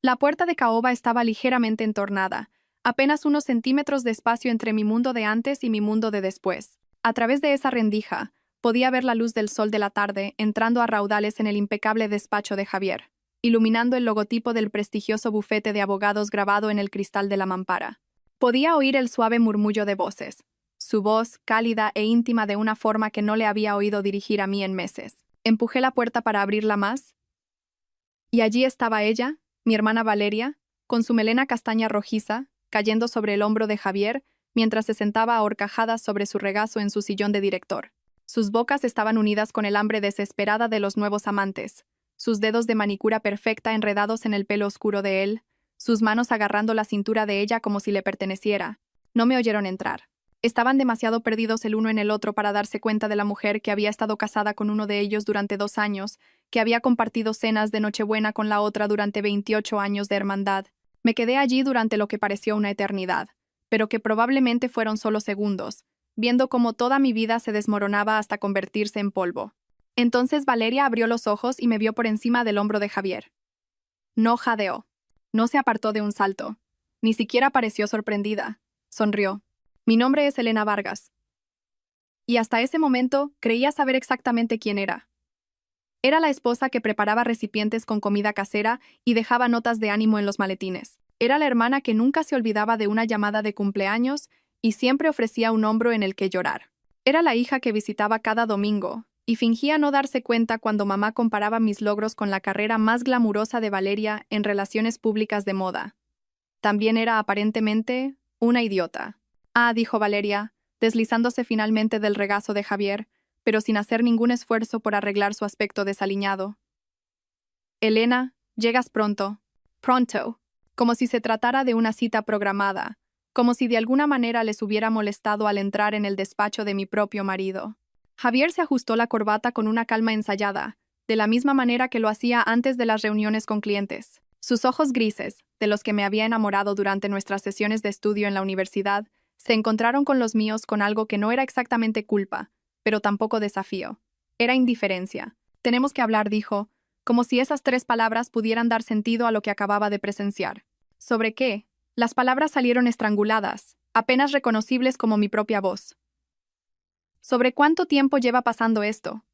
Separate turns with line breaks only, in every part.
La puerta de caoba estaba ligeramente entornada, apenas unos centímetros de espacio entre mi mundo de antes y mi mundo de después. A través de esa rendija, podía ver la luz del sol de la tarde entrando a raudales en el impecable despacho de Javier, iluminando el logotipo del prestigioso bufete de abogados grabado en el cristal de la mampara. Podía oír el suave murmullo de voces, su voz cálida e íntima de una forma que no le había oído dirigir a mí en meses. Empujé la puerta para abrirla más, y allí estaba ella, mi hermana Valeria, con su melena castaña rojiza, cayendo sobre el hombro de Javier, mientras se sentaba a horcajadas sobre su regazo en su sillón de director. Sus bocas estaban unidas con el hambre desesperada de los nuevos amantes, sus dedos de manicura perfecta enredados en el pelo oscuro de él, sus manos agarrando la cintura de ella como si le perteneciera. No me oyeron entrar. Estaban demasiado perdidos el uno en el otro para darse cuenta de la mujer que había estado casada con uno de ellos durante 2 años, que había compartido cenas de Nochebuena con la otra durante 28 años de hermandad. Me quedé allí durante lo que pareció una eternidad, pero que probablemente fueron solo segundos, viendo cómo toda mi vida se desmoronaba hasta convertirse en polvo. Entonces Valeria abrió los ojos y me vio por encima del hombro de Javier. No jadeó. No se apartó de un salto. Ni siquiera pareció sorprendida. Sonrió. Mi nombre es Elena Vargas. Y hasta ese momento creía saber exactamente quién era. Era la esposa que preparaba recipientes con comida casera y dejaba notas de ánimo en los maletines. Era la hermana que nunca se olvidaba de una llamada de cumpleaños y siempre ofrecía un hombro en el que llorar. Era la hija que visitaba cada domingo y fingía no darse cuenta cuando mamá comparaba mis logros con la carrera más glamurosa de Valeria en relaciones públicas de moda. También era aparentemente una idiota. Ah, dijo Valeria, deslizándose finalmente del regazo de Javier, pero sin hacer ningún esfuerzo por arreglar su aspecto desaliñado. Elena, llegas pronto. Pronto. Como si se tratara de una cita programada, como si de alguna manera les hubiera molestado al entrar en el despacho de mi propio marido. Javier se ajustó la corbata con una calma ensayada, de la misma manera que lo hacía antes de las reuniones con clientes. Sus ojos grises, de los que me había enamorado durante nuestras sesiones de estudio en la universidad, se encontraron con los míos con algo que no era exactamente culpa, pero tampoco desafío. Era indiferencia. Tenemos que hablar, dijo, como si esas 3 palabras pudieran dar sentido a lo que acababa de presenciar. ¿Sobre qué? Las palabras salieron estranguladas, apenas reconocibles como mi propia voz. ¿Sobre cuánto tiempo lleva pasando esto?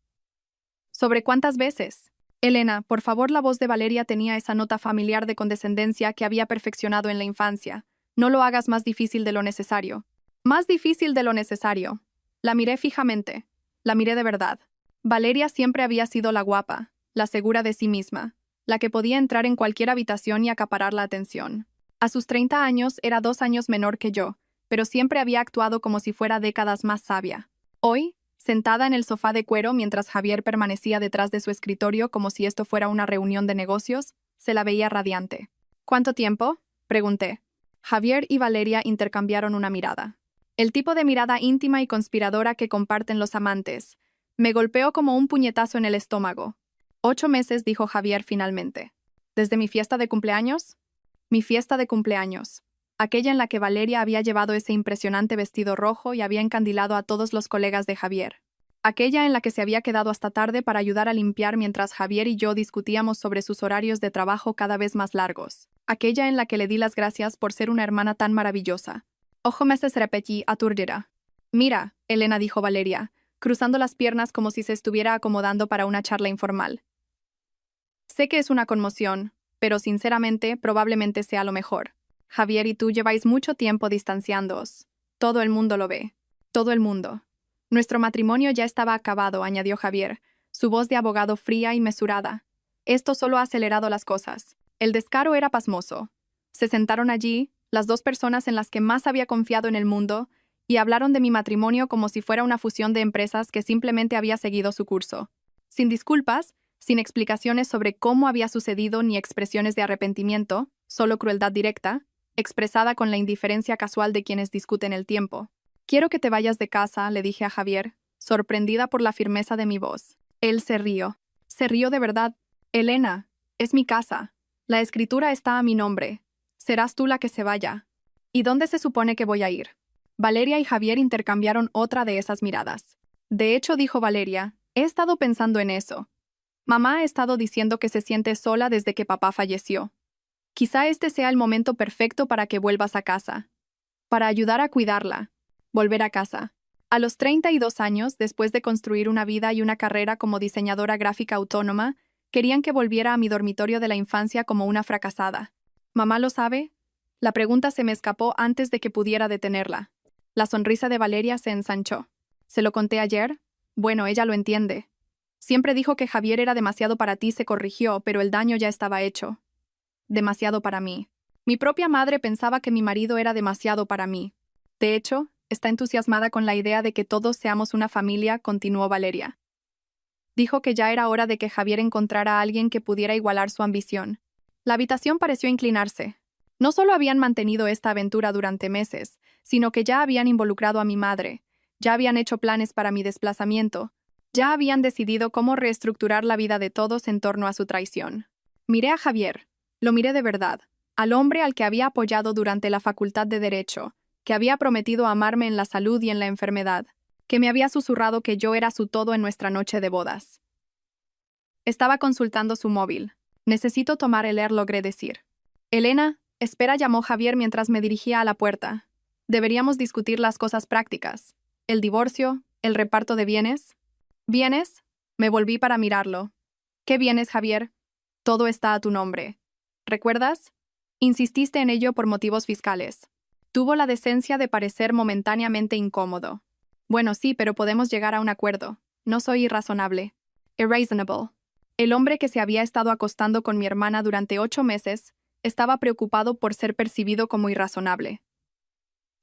¿Sobre cuántas veces? Elena, por favor, la voz de Valeria tenía esa nota familiar de condescendencia que había perfeccionado en la infancia. No lo hagas más difícil de lo necesario. Más difícil de lo necesario. La miré fijamente. La miré de verdad. Valeria siempre había sido la guapa, la segura de sí misma, la que podía entrar en cualquier habitación y acaparar la atención. A sus 30 años era 2 años menor que yo, pero siempre había actuado como si fuera décadas más sabia. Hoy, sentada en el sofá de cuero mientras Javier permanecía detrás de su escritorio como si esto fuera una reunión de negocios, se la veía radiante. ¿Cuánto tiempo? Pregunté. Javier y Valeria intercambiaron una mirada. El tipo de mirada íntima y conspiradora que comparten los amantes. Me golpeó como un puñetazo en el estómago. 8 meses, dijo Javier finalmente. ¿Desde mi fiesta de cumpleaños? Mi fiesta de cumpleaños. Aquella en la que Valeria había llevado ese impresionante vestido rojo y había encandilado a todos los colegas de Javier. Aquella en la que se había quedado hasta tarde para ayudar a limpiar mientras Javier y yo discutíamos sobre sus horarios de trabajo cada vez más largos. Aquella en la que le di las gracias por ser una hermana tan maravillosa. Ojo meses repetí aturdida. Mira, Elena, dijo Valeria, cruzando las piernas como si se estuviera acomodando para una charla informal. Sé que es una conmoción, pero sinceramente probablemente sea lo mejor. Javier y tú lleváis mucho tiempo distanciándoos. Todo el mundo lo ve. Todo el mundo. Nuestro matrimonio ya estaba acabado, añadió Javier, su voz de abogado fría y mesurada. Esto solo ha acelerado las cosas. El descaro era pasmoso. Se sentaron allí, las 2 personas en las que más había confiado en el mundo, y hablaron de mi matrimonio como si fuera una fusión de empresas que simplemente había seguido su curso. Sin disculpas, sin explicaciones sobre cómo había sucedido ni expresiones de arrepentimiento, solo crueldad directa, expresada con la indiferencia casual de quienes discuten el tiempo. Quiero que te vayas de casa, le dije a Javier, sorprendida por la firmeza de mi voz. Él se rió. Se rió de verdad. Elena, es mi casa. La escritura está a mi nombre. Serás tú la que se vaya. ¿Y dónde se supone que voy a ir? Valeria y Javier intercambiaron otra de esas miradas. De hecho, dijo Valeria, he estado pensando en eso. Mamá ha estado diciendo que se siente sola desde que papá falleció. Quizá este sea el momento perfecto para que vuelvas a casa. Para ayudar a cuidarla. Volver a casa. A los 32 años, después de construir una vida y una carrera como diseñadora gráfica autónoma, querían que volviera a mi dormitorio de la infancia como una fracasada. ¿Mamá lo sabe? La pregunta se me escapó antes de que pudiera detenerla. La sonrisa de Valeria se ensanchó. ¿Se lo conté ayer? Bueno, ella lo entiende. Siempre dijo que Javier era demasiado para ti, se corrigió, pero el daño ya estaba hecho. Demasiado para mí. Mi propia madre pensaba que mi marido era demasiado para mí. De hecho, está entusiasmada con la idea de que todos seamos una familia, continuó Valeria. Dijo que ya era hora de que Javier encontrara a alguien que pudiera igualar su ambición. La habitación pareció inclinarse. No solo habían mantenido esta aventura durante meses, sino que ya habían involucrado a mi madre, ya habían hecho planes para mi desplazamiento, ya habían decidido cómo reestructurar la vida de todos en torno a su traición. Miré a Javier, lo miré de verdad, al hombre al que había apoyado durante la facultad de Derecho, que había prometido amarme en la salud y en la enfermedad, que me había susurrado que yo era su todo en nuestra noche de bodas. Estaba consultando su móvil. Necesito tomar el air, logré decir. Elena, espera, llamó Javier mientras me dirigía a la puerta. Deberíamos discutir las cosas prácticas. El divorcio, el reparto de bienes. ¿Bienes? Me volví para mirarlo. ¿Qué bienes, Javier? Todo está a tu nombre. ¿Recuerdas? Insististe en ello por motivos fiscales. Tuvo la decencia de parecer momentáneamente incómodo. Bueno, sí, pero podemos llegar a un acuerdo. No soy irrazonable. Irreasonable. El hombre que se había estado acostando con mi hermana durante 8 meses estaba preocupado por ser percibido como irrazonable.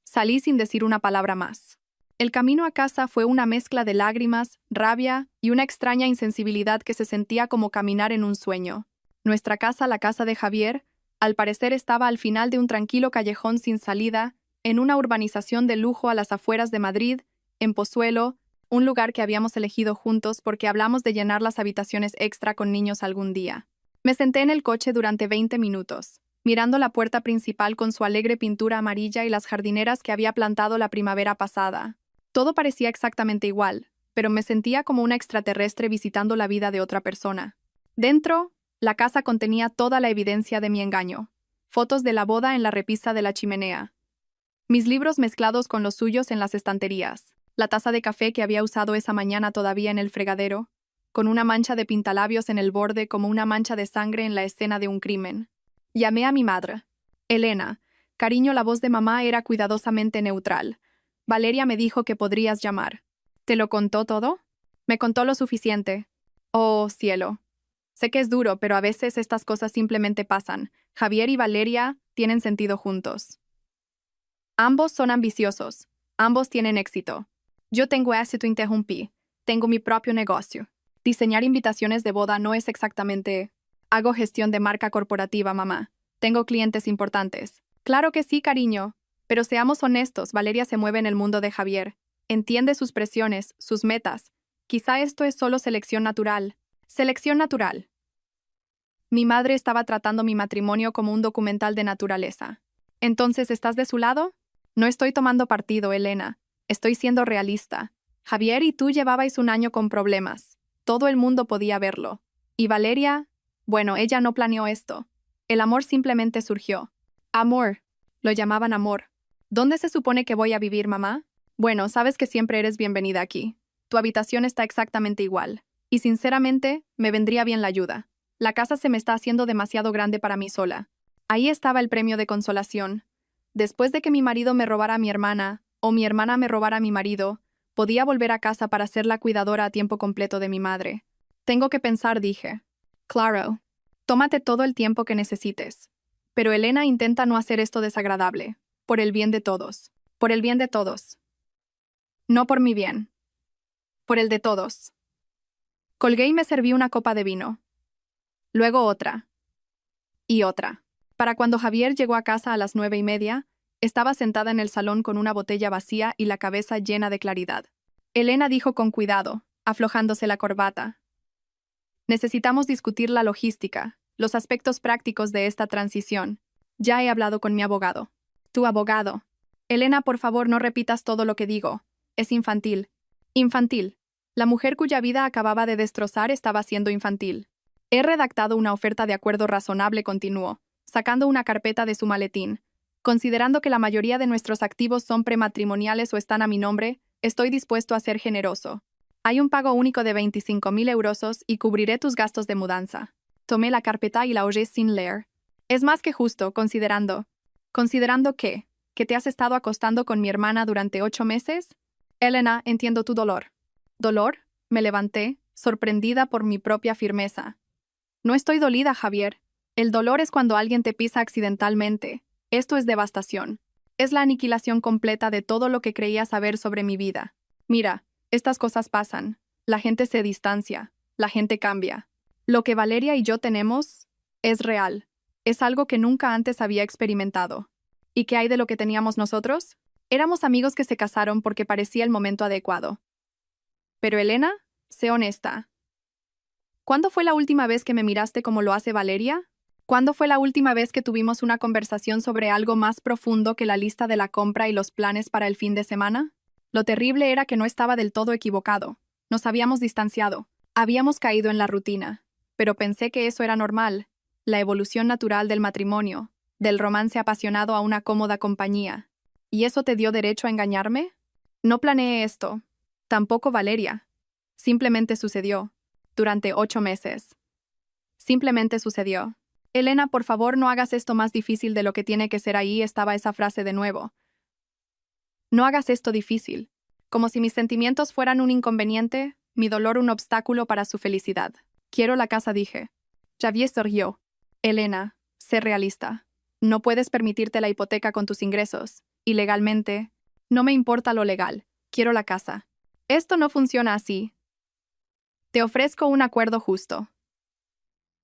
Salí sin decir una palabra más. El camino a casa fue una mezcla de lágrimas, rabia y una extraña insensibilidad que se sentía como caminar en un sueño. Nuestra casa, la casa de Javier, al parecer estaba al final de un tranquilo callejón sin salida, en una urbanización de lujo a las afueras de Madrid, en Pozuelo, un lugar que habíamos elegido juntos porque hablamos de llenar las habitaciones extra con niños algún día. Me senté en el coche durante 20 minutos, mirando la puerta principal con su alegre pintura amarilla y las jardineras que había plantado la primavera pasada. Todo parecía exactamente igual, pero me sentía como una extraterrestre visitando la vida de otra persona. Dentro, la casa contenía toda la evidencia de mi engaño. Fotos de la boda en la repisa de la chimenea. Mis libros mezclados con los suyos en las estanterías. La taza de café que había usado esa mañana todavía en el fregadero, con una mancha de pintalabios en el borde como una mancha de sangre en la escena de un crimen. Llamé a mi madre. Elena, cariño, la voz de mamá era cuidadosamente neutral. Valeria me dijo que podrías llamar. ¿Te lo contó todo? Me contó lo suficiente. Oh, cielo. Sé que es duro, pero a veces estas cosas simplemente pasan. Javier y Valeria tienen sentido juntos. Ambos son ambiciosos. Ambos tienen éxito. Yo tengo éxito, interrumpí. Tengo mi propio negocio. Diseñar invitaciones de boda no es exactamente... Hago gestión de marca corporativa, mamá. Tengo clientes importantes. Claro que sí, cariño. Pero seamos honestos, Valeria se mueve en el mundo de Javier. Entiende sus presiones, sus metas. Quizá esto es solo selección natural. Selección natural. Mi madre estaba tratando mi matrimonio como un documental de naturaleza. ¿Entonces estás de su lado? No estoy tomando partido, Elena. Estoy siendo realista. Javier y tú llevabais un año con problemas. Todo el mundo podía verlo. Y Valeria, bueno, ella no planeó esto. El amor simplemente surgió. Amor. Lo llamaban amor. ¿Dónde se supone que voy a vivir, mamá? Bueno, sabes que siempre eres bienvenida aquí. Tu habitación está exactamente igual. Y sinceramente, me vendría bien la ayuda. La casa se me está haciendo demasiado grande para mí sola. Ahí estaba el premio de consolación. Después de que mi marido me robara a mi hermana, o mi hermana me robara a mi marido, podía volver a casa para ser la cuidadora a tiempo completo de mi madre. Tengo que pensar, dije. Claro. Tómate todo el tiempo que necesites. Pero Elena, intenta no hacer esto desagradable. Por el bien de todos. Por el bien de todos. No por mi bien. Por el de todos. Colgué y me serví una copa de vino. Luego otra. Y otra. Para cuando Javier llegó a casa a las 9:30, estaba sentada en el salón con una botella vacía y la cabeza llena de claridad. Elena dijo con cuidado, aflojándose la corbata. Necesitamos discutir la logística, los aspectos prácticos de esta transición. Ya he hablado con mi abogado. Tu abogado. Elena, por favor, no repitas todo lo que digo. Es infantil. Infantil. La mujer cuya vida acababa de destrozar estaba siendo infantil. He redactado una oferta de acuerdo razonable, continuó. sacando una carpeta de su maletín. Considerando que la mayoría de nuestros activos son prematrimoniales o están a mi nombre, estoy dispuesto a ser generoso. Hay un pago único de 25.000 euros y cubriré tus gastos de mudanza. Tomé la carpeta y la hollé sin leer. Es más que justo, considerando. ¿Considerando qué? ¿Que te has estado acostando con mi hermana durante 8 meses? Elena, entiendo tu dolor. ¿Dolor? Me levanté, sorprendida por mi propia firmeza. No estoy dolida, Javier. El dolor es cuando alguien te pisa accidentalmente. Esto es devastación. Es la aniquilación completa de todo lo que creía saber sobre mi vida. Mira, estas cosas pasan. La gente se distancia. La gente cambia. Lo que Valeria y yo tenemos es real. Es algo que nunca antes había experimentado. ¿Y qué hay de lo que teníamos nosotros? Éramos amigos que se casaron porque parecía el momento adecuado. Pero Elena, sé honesta. ¿Cuándo fue la última vez que me miraste como lo hace Valeria? ¿Cuándo fue la última vez que tuvimos una conversación sobre algo más profundo que la lista de la compra y los planes para el fin de semana? Lo terrible era que no estaba del todo equivocado. Nos habíamos distanciado. Habíamos caído en la rutina. Pero pensé que eso era normal. La evolución natural del matrimonio, del romance apasionado a una cómoda compañía. ¿Y eso te dio derecho a engañarme? No planeé esto. Tampoco Valeria. Simplemente sucedió. Durante 8 meses. Simplemente sucedió. Elena, por favor, no hagas esto más difícil de lo que tiene que ser. Ahí estaba esa frase de nuevo. No hagas esto difícil. Como si mis sentimientos fueran un inconveniente, mi dolor un obstáculo para su felicidad. Quiero la casa, dije. Javier sonrió. Elena, sé realista. No puedes permitirte la hipoteca con tus ingresos. Y legalmente, no me importa lo legal. Quiero la casa. Esto no funciona así. Te ofrezco un acuerdo justo.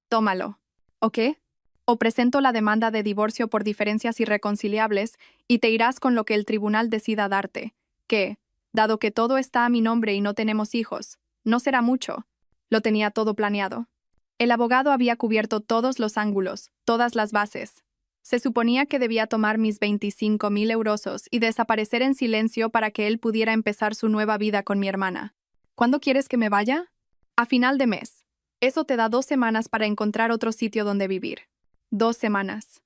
Tómalo. ¿O qué? O presento la demanda de divorcio por diferencias irreconciliables y te irás con lo que el tribunal decida darte, que, dado que todo está a mi nombre y no tenemos hijos, no será mucho. Lo tenía todo planeado. El abogado había cubierto todos los ángulos, todas las bases. Se suponía que debía tomar mis 25.000 euros y desaparecer en silencio para que él pudiera empezar su nueva vida con mi hermana. ¿Cuándo quieres que me vaya? A final de mes. Eso te da 2 semanas para encontrar otro sitio donde vivir. 2 semanas.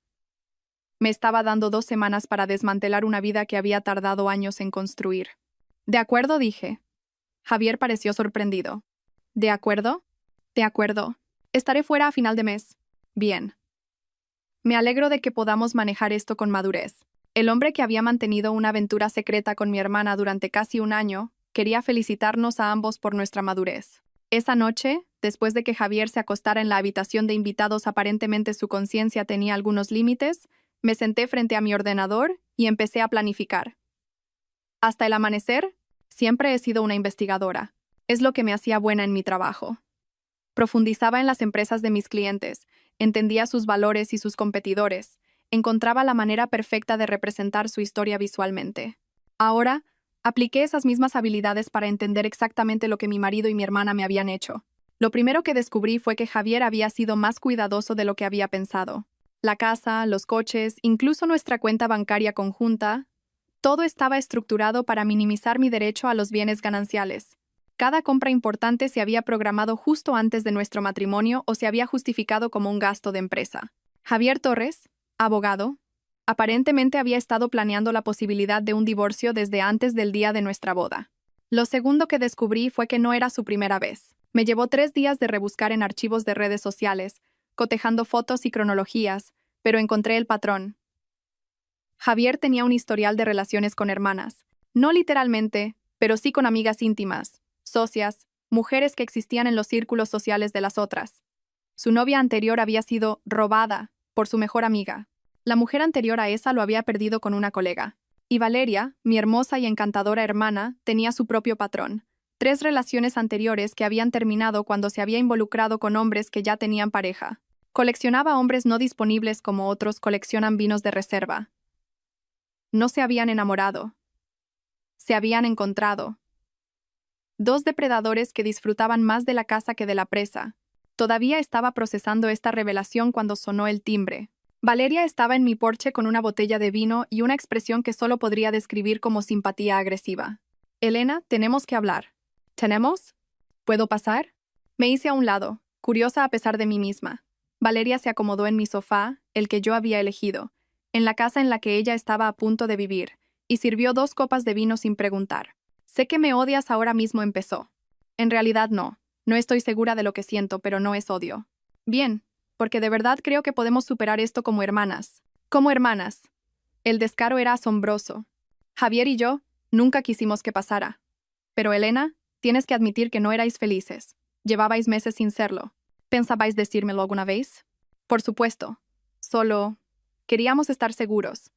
Me estaba dando 2 semanas para desmantelar una vida que había tardado años en construir. De acuerdo, dije. Javier pareció sorprendido. ¿De acuerdo? De acuerdo. Estaré fuera a final de mes. Bien. Me alegro de que podamos manejar esto con madurez. El hombre que había mantenido una aventura secreta con mi hermana durante casi un año, quería felicitarnos a ambos por nuestra madurez. Esa noche, después de que Javier se acostara en la habitación de invitados, aparentemente su conciencia tenía algunos límites, me senté frente a mi ordenador y empecé a planificar. Hasta el amanecer, siempre he sido una investigadora. Es lo que me hacía buena en mi trabajo. Profundizaba en las empresas de mis clientes, entendía sus valores y sus competidores, encontraba la manera perfecta de representar su historia visualmente. Ahora, apliqué esas mismas habilidades para entender exactamente lo que mi marido y mi hermana me habían hecho. Lo primero que descubrí fue que Javier había sido más cuidadoso de lo que había pensado. La casa, los coches, incluso nuestra cuenta bancaria conjunta, todo estaba estructurado para minimizar mi derecho a los bienes gananciales. Cada compra importante se había programado justo antes de nuestro matrimonio o se había justificado como un gasto de empresa. Javier Torres, abogado, aparentemente había estado planeando la posibilidad de un divorcio desde antes del día de nuestra boda. Lo segundo que descubrí fue que no era su primera vez. Me llevó 3 días de rebuscar en archivos de redes sociales, cotejando fotos y cronologías, pero encontré el patrón. Javier tenía un historial de relaciones con hermanas. No literalmente, pero sí con amigas íntimas, socias, mujeres que existían en los círculos sociales de las otras. Su novia anterior había sido robada por su mejor amiga. La mujer anterior a esa lo había perdido con una colega. Y Valeria, mi hermosa y encantadora hermana, tenía su propio patrón. 3 relaciones anteriores que habían terminado cuando se había involucrado con hombres que ya tenían pareja. Coleccionaba hombres no disponibles como otros coleccionan vinos de reserva. No se habían enamorado. Se habían encontrado. 2 depredadores que disfrutaban más de la caza que de la presa. Todavía estaba procesando esta revelación cuando sonó el timbre. Valeria estaba en mi porche con una botella de vino y una expresión que solo podría describir como simpatía agresiva. Elena, tenemos que hablar. ¿Tenemos? ¿Puedo pasar? Me hice a un lado, curiosa a pesar de mí misma. Valeria se acomodó en mi sofá, el que yo había elegido, en la casa en la que ella estaba a punto de vivir, y sirvió 2 copas de vino sin preguntar. Sé que me odias ahora mismo, empezó. En realidad no. No estoy segura de lo que siento, pero no es odio. Bien, porque de verdad creo que podemos superar esto como hermanas. Como hermanas. El descaro era asombroso. Javier y yo nunca quisimos que pasara. Pero Elena, tienes que admitir que no erais felices. Llevabais meses sin serlo. ¿Pensabais decírmelo alguna vez? Por supuesto. Solo queríamos estar seguros.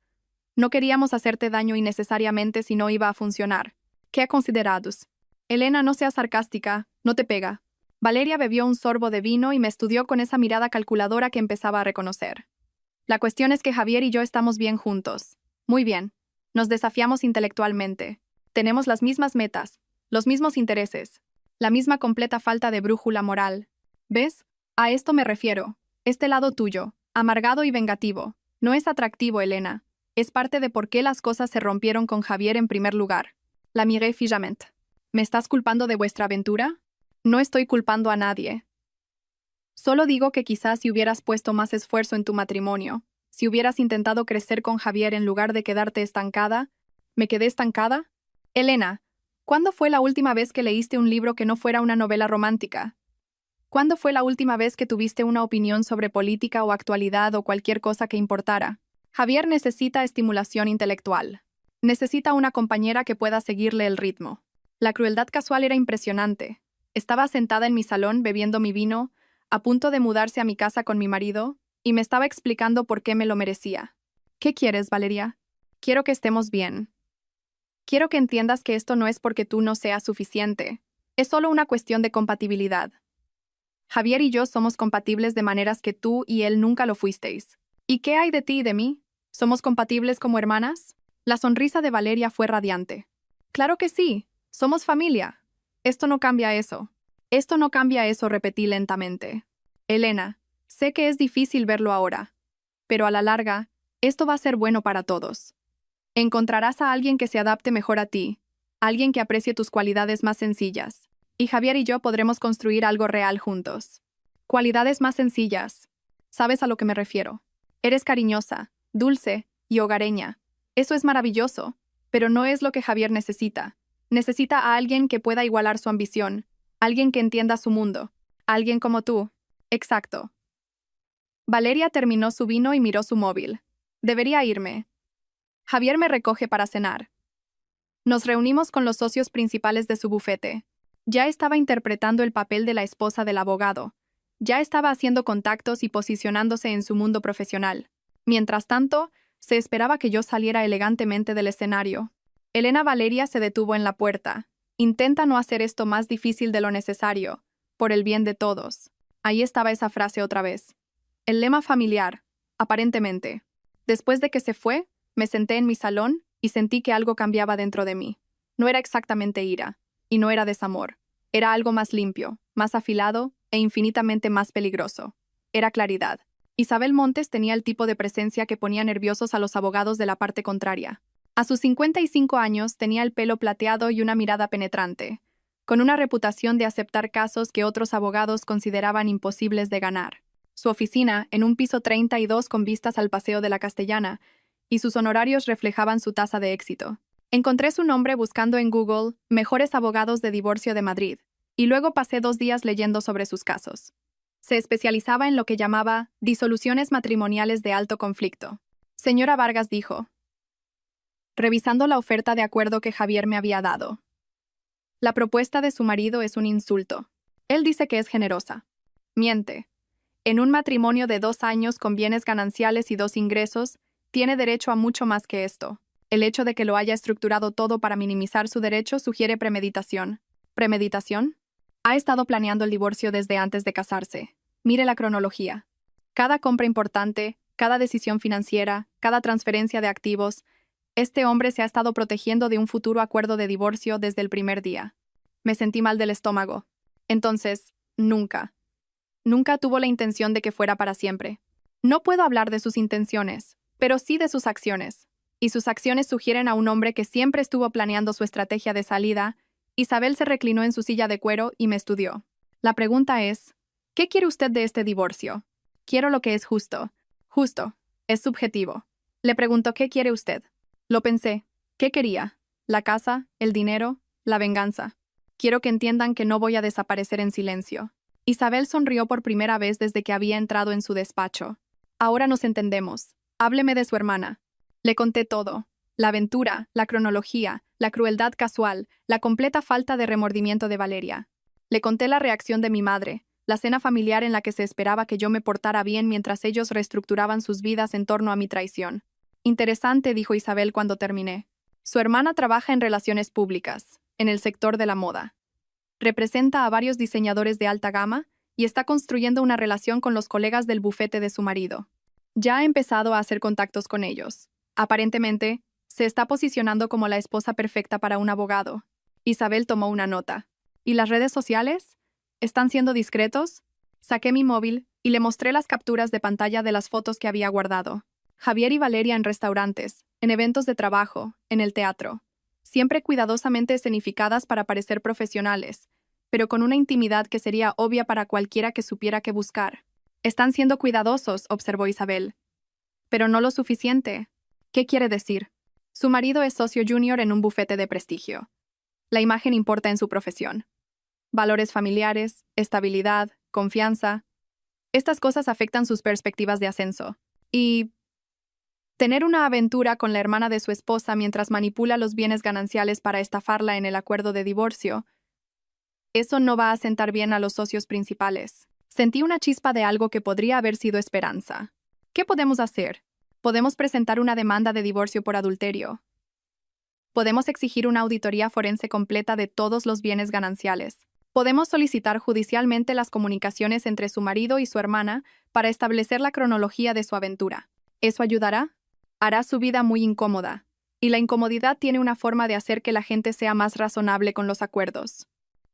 No queríamos hacerte daño innecesariamente si no iba a funcionar. ¿Qué considerados? Elena, no seas sarcástica, no te pega. Valeria bebió un sorbo de vino y me estudió con esa mirada calculadora que empezaba a reconocer. La cuestión es que Javier y yo estamos bien juntos. Muy bien. Nos desafiamos intelectualmente. Tenemos las mismas metas, los mismos intereses, la misma completa falta de brújula moral. ¿Ves? A esto me refiero. Este lado tuyo, amargado y vengativo, no es atractivo, Elena. Es parte de por qué las cosas se rompieron con Javier en primer lugar. La miré fijamente. ¿Me estás culpando de vuestra aventura? No estoy culpando a nadie. Solo digo que quizás si hubieras puesto más esfuerzo en tu matrimonio, si hubieras intentado crecer con Javier en lugar de quedarte estancada. ¿Me quedé estancada? Elena, ¿cuándo fue la última vez que leíste un libro que no fuera una novela romántica? ¿Cuándo fue la última vez que tuviste una opinión sobre política o actualidad o cualquier cosa que importara? Javier necesita estimulación intelectual. Necesita una compañera que pueda seguirle el ritmo. La crueldad casual era impresionante. Estaba sentada en mi salón bebiendo mi vino, a punto de mudarse a mi casa con mi marido, y me estaba explicando por qué me lo merecía. ¿Qué quieres, Valeria? Quiero que estemos bien. Quiero que entiendas que esto no es porque tú no seas suficiente. Es solo una cuestión de compatibilidad. Javier y yo somos compatibles de maneras que tú y él nunca lo fuisteis. ¿Y qué hay de ti y de mí? ¿Somos compatibles como hermanas? La sonrisa de Valeria fue radiante. Claro que sí, somos familia. Esto no cambia eso. Esto no cambia eso, repetí lentamente. Elena, sé que es difícil verlo ahora, pero a la larga, esto va a ser bueno para todos. Encontrarás a alguien que se adapte mejor a ti, alguien que aprecie tus cualidades más sencillas, y Javier y yo podremos construir algo real juntos. Cualidades más sencillas. ¿Sabes a lo que me refiero? Eres cariñosa, dulce y hogareña. Eso es maravilloso, pero no es lo que Javier necesita. Necesita a alguien que pueda igualar su ambición, alguien que entienda su mundo, alguien como tú. Exacto. Valeria terminó su vino y miró su móvil. Debería irme. Javier me recoge para cenar. Nos reunimos con los socios principales de su bufete. Ya estaba interpretando el papel de la esposa del abogado. Ya estaba haciendo contactos y posicionándose en su mundo profesional. Mientras tanto, se esperaba que yo saliera elegantemente del escenario. Elena Valeria se detuvo en la puerta. Intenta no hacer esto más difícil de lo necesario, por el bien de todos. Ahí estaba esa frase otra vez. El lema familiar, aparentemente. Después de que se fue, me senté en mi salón y sentí que algo cambiaba dentro de mí. No era exactamente ira, y no era desamor. Era algo más limpio, más afilado e infinitamente más peligroso. Era claridad. Isabel Montes tenía el tipo de presencia que ponía nerviosos a los abogados de la parte contraria. A sus 55 años tenía el pelo plateado y una mirada penetrante, con una reputación de aceptar casos que otros abogados consideraban imposibles de ganar. Su oficina, en un piso 32 con vistas al Paseo de la Castellana, y sus honorarios reflejaban su tasa de éxito. Encontré su nombre buscando en Google Mejores Abogados de Divorcio de Madrid, y luego pasé 2 días leyendo sobre sus casos. Se especializaba en lo que llamaba disoluciones matrimoniales de alto conflicto. Señora Vargas dijo, revisando la oferta de acuerdo que Javier me había dado. La propuesta de su marido es un insulto. Él dice que es generosa. Miente. En un matrimonio de 2 años con bienes gananciales y 2 ingresos, tiene derecho a mucho más que esto. El hecho de que lo haya estructurado todo para minimizar su derecho sugiere premeditación. ¿Premeditación? Ha estado planeando el divorcio desde antes de casarse. Mire la cronología. Cada compra importante, cada decisión financiera, cada transferencia de activos, este hombre se ha estado protegiendo de un futuro acuerdo de divorcio desde el primer día. Me sentí mal del estómago. Entonces, nunca tuvo la intención de que fuera para siempre. No puedo hablar de sus intenciones, pero sí de sus acciones. Y sus acciones sugieren a un hombre que siempre estuvo planeando su estrategia de salida. Isabel se reclinó en su silla de cuero y me estudió. La pregunta es, ¿qué quiere usted de este divorcio? Quiero lo que es justo. Justo. Es subjetivo. Le preguntó ¿qué quiere usted? Lo pensé. ¿Qué quería? ¿La casa? ¿El dinero? ¿La venganza? Quiero que entiendan que no voy a desaparecer en silencio. Isabel sonrió por primera vez desde que había entrado en su despacho. Ahora nos entendemos. Hábleme de su hermana. Le conté todo. La aventura, la cronología, la crueldad casual, la completa falta de remordimiento de Valeria. Le conté la reacción de mi madre, la cena familiar en la que se esperaba que yo me portara bien mientras ellos reestructuraban sus vidas en torno a mi traición. Interesante, dijo Isabel cuando terminé. Su hermana trabaja en relaciones públicas, en el sector de la moda. Representa a varios diseñadores de alta gama y está construyendo una relación con los colegas del bufete de su marido. Ya ha empezado a hacer contactos con ellos. Aparentemente, se está posicionando como la esposa perfecta para un abogado. Isabel tomó una nota. ¿Y las redes sociales? ¿Están siendo discretos? Saqué mi móvil y le mostré las capturas de pantalla de las fotos que había guardado. Javier y Valeria en restaurantes, en eventos de trabajo, en el teatro. Siempre cuidadosamente escenificadas para parecer profesionales, pero con una intimidad que sería obvia para cualquiera que supiera qué buscar. Están siendo cuidadosos, observó Isabel. Pero no lo suficiente. ¿Qué quiere decir? Su marido es socio junior en un bufete de prestigio. La imagen importa en su profesión. Valores familiares, estabilidad, confianza. Estas cosas afectan sus perspectivas de ascenso. Y tener una aventura con la hermana de su esposa mientras manipula los bienes gananciales para estafarla en el acuerdo de divorcio, eso no va a sentar bien a los socios principales. Sentí una chispa de algo que podría haber sido esperanza. ¿Qué podemos hacer? Podemos presentar una demanda de divorcio por adulterio. Podemos exigir una auditoría forense completa de todos los bienes gananciales. Podemos solicitar judicialmente las comunicaciones entre su marido y su hermana para establecer la cronología de su aventura. ¿Eso ayudará? Hará su vida muy incómoda. Y la incomodidad tiene una forma de hacer que la gente sea más razonable con los acuerdos.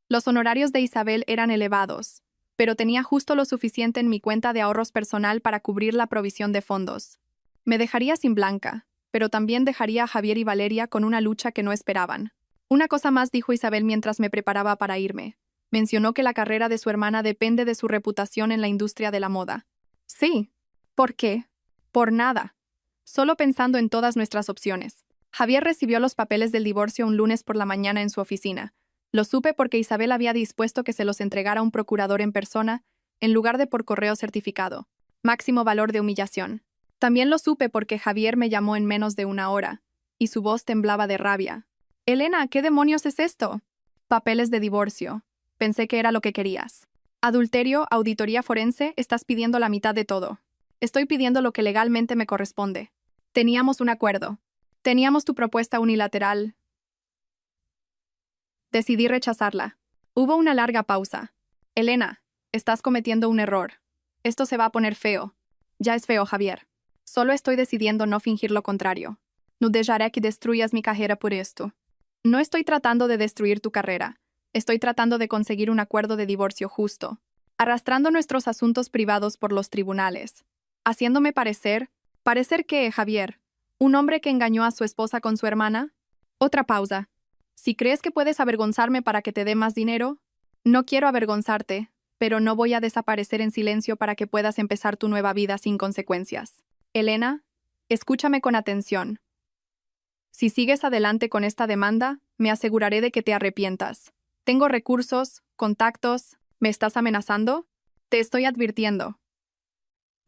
Los honorarios de Isabel eran elevados, pero tenía justo lo suficiente en mi cuenta de ahorros personal para cubrir la provisión de fondos. Me dejaría sin Blanca, pero también dejaría a Javier y Valeria con una lucha que no esperaban. Una cosa más, dijo Isabel mientras me preparaba para irme. Mencionó que la carrera de su hermana depende de su reputación en la industria de la moda. Sí. ¿Por qué? Por nada. Solo pensando en todas nuestras opciones. Javier recibió los papeles del divorcio un lunes por la mañana en su oficina. Lo supe porque Isabel había dispuesto que se los entregara a un procurador en persona, en lugar de por correo certificado. Máximo valor de humillación. También lo supe porque Javier me llamó en menos de una hora, y su voz temblaba de rabia. «Elena, ¿qué demonios es esto?» «Papeles de divorcio. Pensé que era lo que querías. Adulterio, auditoría forense, estás pidiendo la mitad de todo. Estoy pidiendo lo que legalmente me corresponde. Teníamos un acuerdo. Teníamos tu propuesta unilateral». Decidí rechazarla. Hubo una larga pausa. «Elena, estás cometiendo un error. Esto se va a poner feo». «Ya es feo, Javier. Solo estoy decidiendo no fingir lo contrario. No dejaré que destruyas mi carrera por esto». «No estoy tratando de destruir tu carrera. Estoy tratando de conseguir un acuerdo de divorcio justo, arrastrando nuestros asuntos privados por los tribunales, haciéndome parecer que, Javier, un hombre que engañó a su esposa con su hermana». Otra pausa. «Si crees que puedes avergonzarme para que te dé más dinero, no quiero avergonzarte, pero no voy a desaparecer en silencio para que puedas empezar tu nueva vida sin consecuencias. Elena, escúchame con atención. Si sigues adelante con esta demanda, me aseguraré de que te arrepientas. Tengo recursos, contactos. ¿Me estás amenazando? Te estoy advirtiendo.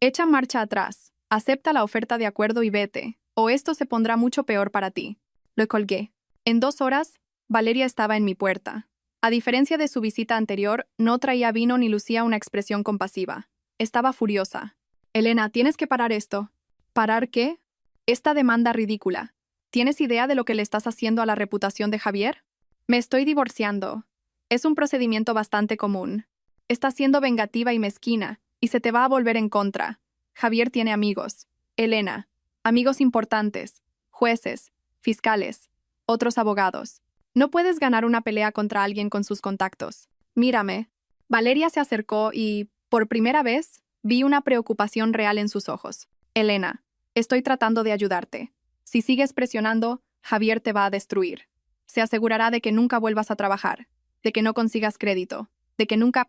Echa marcha atrás, acepta la oferta de acuerdo y vete, o esto se pondrá mucho peor para ti». Lo colgué. En 2 horas, Valeria estaba en mi puerta. A diferencia de su visita anterior, no traía vino ni lucía una expresión compasiva. Estaba furiosa. «Elena, tienes que parar esto». ¿Parar qué? Esta demanda ridícula. ¿Tienes idea de lo que le estás haciendo a la reputación de Javier? Me estoy divorciando. Es un procedimiento bastante común. Estás siendo vengativa y mezquina, y se te va a volver en contra. Javier tiene amigos. Elena. Amigos importantes. Jueces. Fiscales. Otros abogados. No puedes ganar una pelea contra alguien con sus contactos. Mírame». Valeria se acercó y, por primera vez, vi una preocupación real en sus ojos. «Elena, estoy tratando de ayudarte. Si sigues presionando, Javier te va a destruir. Se asegurará de que nunca vuelvas a trabajar, de que no consigas crédito, de que nunca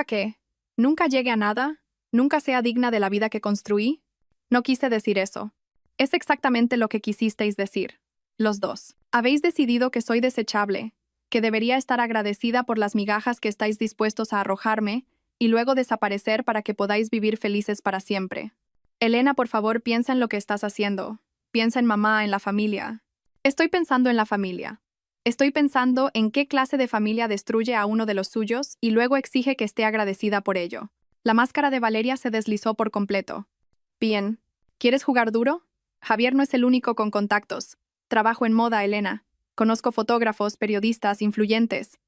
qué, nunca llegue a nada». ¿Nunca sea digna de la vida que construí? No quise decir eso. Es exactamente lo que quisisteis decir. Los dos. Habéis decidido que soy desechable, que debería estar agradecida por las migajas que estáis dispuestos a arrojarme y luego desaparecer para que podáis vivir felices para siempre. Elena, por favor, piensa en lo que estás haciendo. Piensa en mamá, en la familia. Estoy pensando en la familia. Estoy pensando en qué clase de familia destruye a uno de los suyos y luego exige que esté agradecida por ello. La máscara de Valeria se deslizó por completo. Bien. ¿Quieres jugar duro? Javier no es el único con contactos. Trabajo en moda, Elena. Conozco fotógrafos, periodistas, influyentes.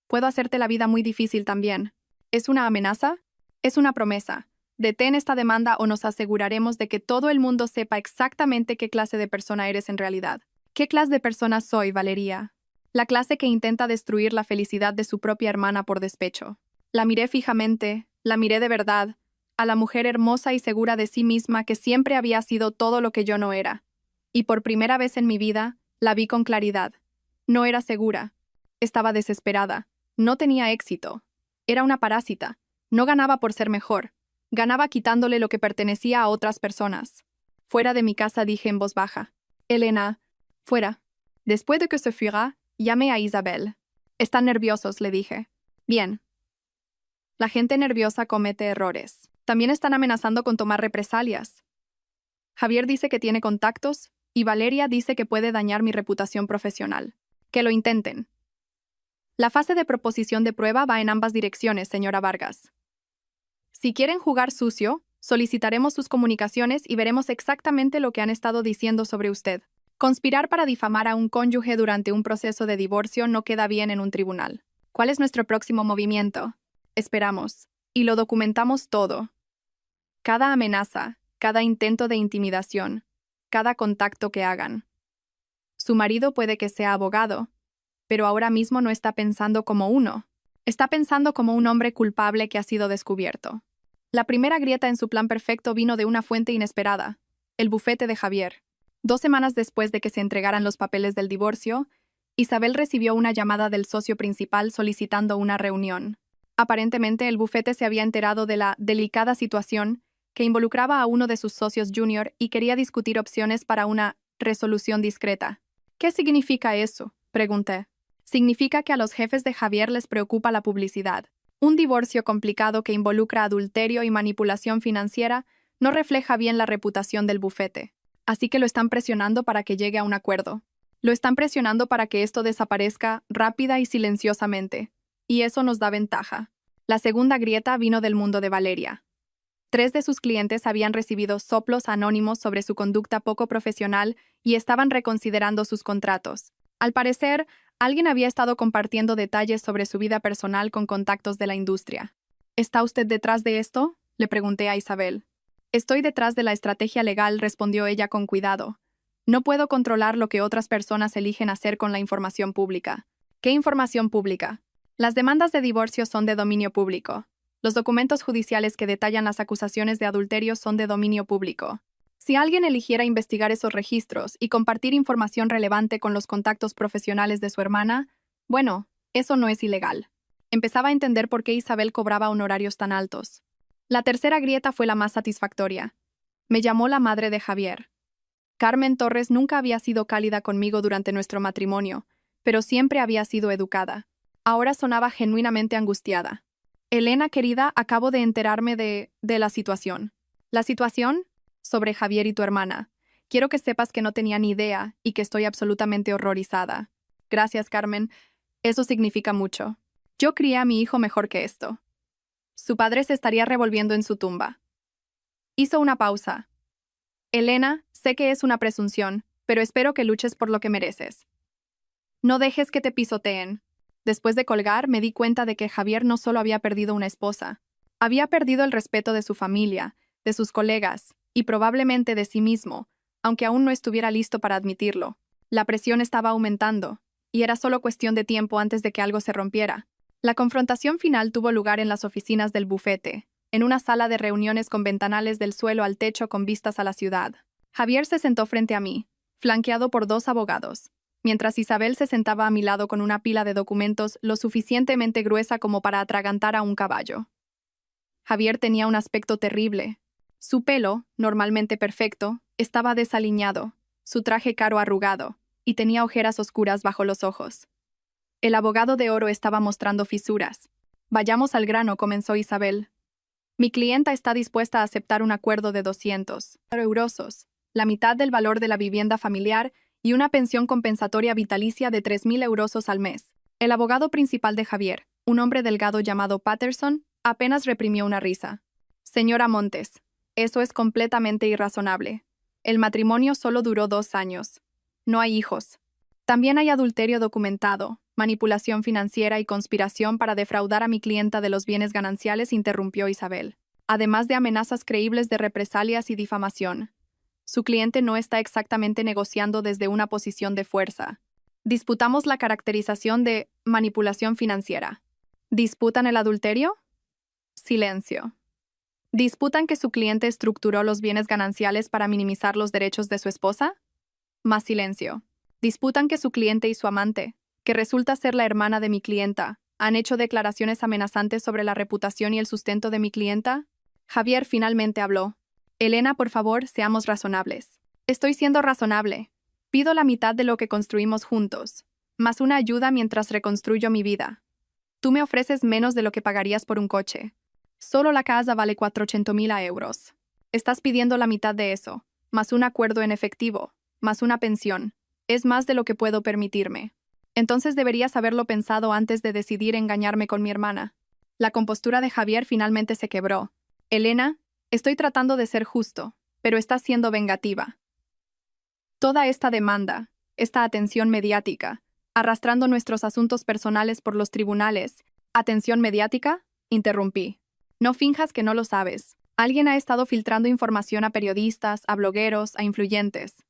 Puedo hacerte la vida muy difícil también. ¿Es una amenaza? Es una promesa. Detén esta demanda o nos aseguraremos de que todo el mundo sepa exactamente qué clase de persona eres en realidad. ¿Qué clase de persona soy, Valeria? La clase que intenta destruir la felicidad de su propia hermana por despecho. La miré fijamente, la miré de verdad, a la mujer hermosa y segura de sí misma que siempre había sido todo lo que yo no era. Y por primera vez en mi vida, la vi con claridad. No era segura. Estaba desesperada. No tenía éxito. Era una parásita. No ganaba por ser mejor. Ganaba quitándole lo que pertenecía a otras personas. Fuera de mi casa dije en voz baja. Elena, fuera. Después de que se fuera, llamé a Isabel. Están nerviosos, le dije. Bien. La gente nerviosa comete errores. También están amenazando con tomar represalias. Javier dice que tiene contactos y Valeria dice que puede dañar mi reputación profesional. Que lo intenten. La fase de proposición de prueba va en ambas direcciones, señora Vargas. Si quieren jugar sucio, solicitaremos sus comunicaciones y veremos exactamente lo que han estado diciendo sobre usted. Conspirar para difamar a un cónyuge durante un proceso de divorcio no queda bien en un tribunal. ¿Cuál es nuestro próximo movimiento? Esperamos. Y lo documentamos todo. Cada amenaza, cada intento de intimidación, cada contacto que hagan. Su marido puede que sea abogado, pero ahora mismo no está pensando como uno. Está pensando como un hombre culpable que ha sido descubierto. La primera grieta en su plan perfecto vino de una fuente inesperada, el bufete de Javier. 2 semanas después de que se entregaran los papeles del divorcio, Isabel recibió una llamada del socio principal solicitando una reunión. Aparentemente, el bufete se había enterado de la delicada situación que involucraba a uno de sus socios junior y quería discutir opciones para una resolución discreta. ¿Qué significa eso?, pregunté. Significa que a los jefes de Javier les preocupa la publicidad. Un divorcio complicado que involucra adulterio y manipulación financiera no refleja bien la reputación del bufete. Así que lo están presionando para que llegue a un acuerdo. Lo están presionando para que esto desaparezca rápida y silenciosamente. Y eso nos da ventaja. La segunda grieta vino del mundo de Valeria. 3 de sus clientes habían recibido soplos anónimos sobre su conducta poco profesional y estaban reconsiderando sus contratos. Al parecer, alguien había estado compartiendo detalles sobre su vida personal con contactos de la industria. ¿Está usted detrás de esto?, le pregunté a Isabel. Estoy detrás de la estrategia legal, respondió ella con cuidado. No puedo controlar lo que otras personas eligen hacer con la información pública. ¿Qué información pública? Las demandas de divorcio son de dominio público. Los documentos judiciales que detallan las acusaciones de adulterio son de dominio público. Si alguien eligiera investigar esos registros y compartir información relevante con los contactos profesionales de su hermana, bueno, eso no es ilegal. Empezaba a entender por qué Isabel cobraba honorarios tan altos. La tercera grieta fue la más satisfactoria. Me llamó la madre de Javier. Carmen Torres nunca había sido cálida conmigo durante nuestro matrimonio, pero siempre había sido educada. Ahora sonaba genuinamente angustiada. Elena, querida, acabo de enterarme de la situación. ¿La situación? Sobre Javier y tu hermana. Quiero que sepas que no tenía ni idea y que estoy absolutamente horrorizada. Gracias, Carmen. Eso significa mucho. Yo crié a mi hijo mejor que esto. Su padre se estaría revolviendo en su tumba. Hizo una pausa. Elena, sé que es una presunción, pero espero que luches por lo que mereces. No dejes que te pisoteen. Después de colgar, me di cuenta de que Javier no solo había perdido una esposa, había perdido el respeto de su familia, de sus colegas, y probablemente de sí mismo, aunque aún no estuviera listo para admitirlo. La presión estaba aumentando, y era solo cuestión de tiempo antes de que algo se rompiera. La confrontación final tuvo lugar en las oficinas del bufete, en una sala de reuniones con ventanales del suelo al techo con vistas a la ciudad. Javier se sentó frente a mí, flanqueado por 2 abogados, mientras Isabel se sentaba a mi lado con una pila de documentos lo suficientemente gruesa como para atragantar a un caballo. Javier tenía un aspecto terrible. Su pelo, normalmente perfecto, estaba desaliñado, su traje caro arrugado, y tenía ojeras oscuras bajo los ojos. El abogado de oro estaba mostrando fisuras. Vayamos al grano, comenzó Isabel. Mi clienta está dispuesta a aceptar un acuerdo de 200 euros, la mitad del valor de la vivienda familiar y una pensión compensatoria vitalicia de 3.000 euros al mes. El abogado principal de Javier, un hombre delgado llamado Patterson, apenas reprimió una risa. Señora Montes, eso es completamente irrazonable. El matrimonio solo duró 2 años. No hay hijos. También hay adulterio documentado, manipulación financiera y conspiración para defraudar a mi clienta de los bienes gananciales, interrumpió Isabel. Además de amenazas creíbles de represalias y difamación. Su cliente no está exactamente negociando desde una posición de fuerza. Disputamos la caracterización de manipulación financiera. ¿Disputan el adulterio? Silencio. ¿Disputan que su cliente estructuró los bienes gananciales para minimizar los derechos de su esposa? Más silencio. ¿Disputan que su cliente y su amante, que resulta ser la hermana de mi clienta, han hecho declaraciones amenazantes sobre la reputación y el sustento de mi clienta? Javier finalmente habló. Elena, por favor, seamos razonables. Estoy siendo razonable. Pido la mitad de lo que construimos juntos, más una ayuda mientras reconstruyo mi vida. Tú me ofreces menos de lo que pagarías por un coche. Solo la casa vale 400.000 euros. Estás pidiendo la mitad de eso, más un acuerdo en efectivo, más una pensión. Es más de lo que puedo permitirme. Entonces deberías haberlo pensado antes de decidir engañarme con mi hermana. La compostura de Javier finalmente se quebró. Elena, estoy tratando de ser justo, pero estás siendo vengativa. Toda esta demanda, esta atención mediática, arrastrando nuestros asuntos personales por los tribunales. ¿Atención mediática? Interrumpí. No finjas que no lo sabes. Alguien ha estado filtrando información a periodistas, a blogueros, a influyentes.